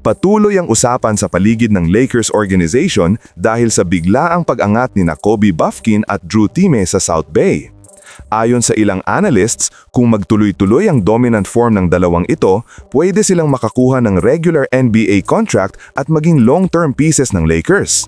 Patuloy ang usapan sa paligid ng Lakers organization dahil sa biglaang pag-angat ni Kobe Bufkin at Drew Timme sa South Bay. Ayon sa ilang analysts, kung magtuloy-tuloy ang dominant form ng dalawang ito, pwede silang makakuha ng regular NBA contract at maging long-term pieces ng Lakers.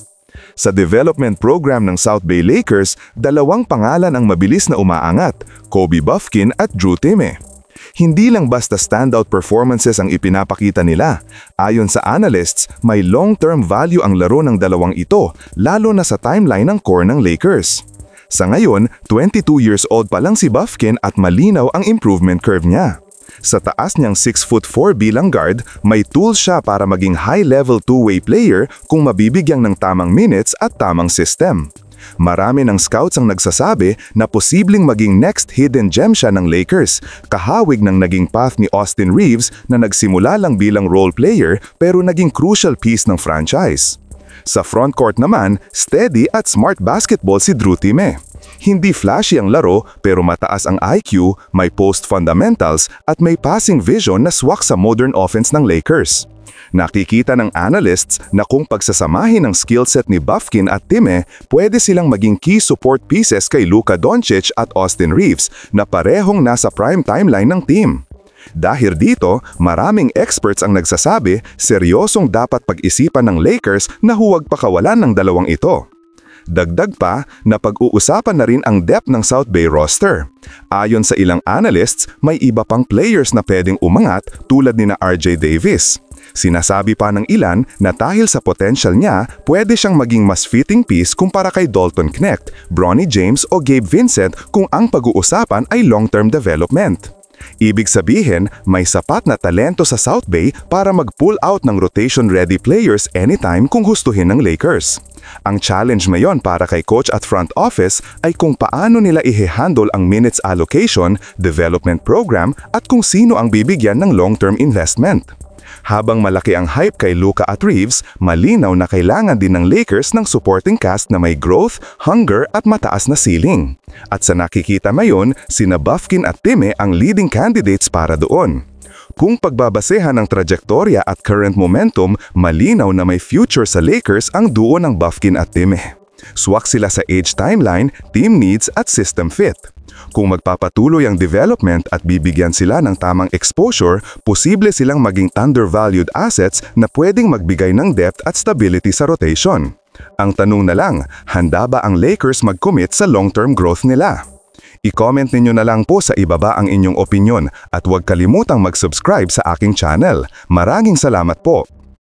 Sa development program ng South Bay Lakers, dalawang pangalan ang mabilis na umaangat, Kobe Bufkin at Drew Timme. Hindi lang basta standout performances ang ipinapakita nila. Ayon sa analysts, may long-term value ang laro ng dalawang ito, lalo na sa timeline ng core ng Lakers. Sa ngayon, 22 years old pa lang si Bufkin at malinaw ang improvement curve niya. Sa taas niyang 6'4" bilang guard, may tools siya para maging high-level two-way player kung mabibigyan ng tamang minutes at tamang system. Marami ng scouts ang nagsasabi na posibleng maging next hidden gem siya ng Lakers, kahawig ng naging path ni Austin Reeves na nagsimula lang bilang role player pero naging crucial piece ng franchise. Sa frontcourt naman, steady at smart basketball si Drew Timme. Hindi flashy ang laro pero mataas ang IQ, may post fundamentals at may passing vision na swak sa modern offense ng Lakers. Nakikita ng analysts na kung pagsasamahin ang skill set ni Bufkin at Timme, pwede silang maging key support pieces kay Luka Doncic at Austin Reeves na parehong nasa prime timeline ng team. Dahil dito, maraming experts ang nagsasabi seryosong dapat pag-isipan ng Lakers na huwag pakawalan ng dalawang ito. Dagdag pa na pag-uusapan na rin ang depth ng South Bay roster. Ayon sa ilang analysts, may iba pang players na pwedeng umangat tulad ni RJ Davis. Sinasabi pa ng ilan na dahil sa potential niya, pwede siyang maging mas fitting piece kumpara kay Dalton Knecht, Bronny James o Gabe Vincent kung ang pag-uusapan ay long-term development. Ibig sabihin, may sapat na talento sa South Bay para mag-pull out ng rotation-ready players anytime kung gustuhin ng Lakers. Ang challenge ngayon para kay coach at front office ay kung paano nila i-handle ang minutes allocation, development program at kung sino ang bibigyan ng long-term investment. Habang malaki ang hype kay Luka at Reeves, malinaw na kailangan din ng Lakers ng supporting cast na may growth, hunger at mataas na ceiling. At sa nakikita ngayon, sina Bufkin at Timme ang leading candidates para doon. Kung pagbabasehan ng trajektorya at current momentum, malinaw na may future sa Lakers ang duo ng Bufkin at Timme. Swak sila sa age timeline, team needs at system fit. Kung magpapatuloy ang development at bibigyan sila ng tamang exposure, posible silang maging undervalued assets na pwedeng magbigay ng depth at stability sa rotation. Ang tanong na lang, handa ba ang Lakers mag-commit sa long-term growth nila? I-comment ninyo na lang po sa ibaba ang inyong opinyon at huwag kalimutang mag-subscribe sa aking channel. Maraming salamat po!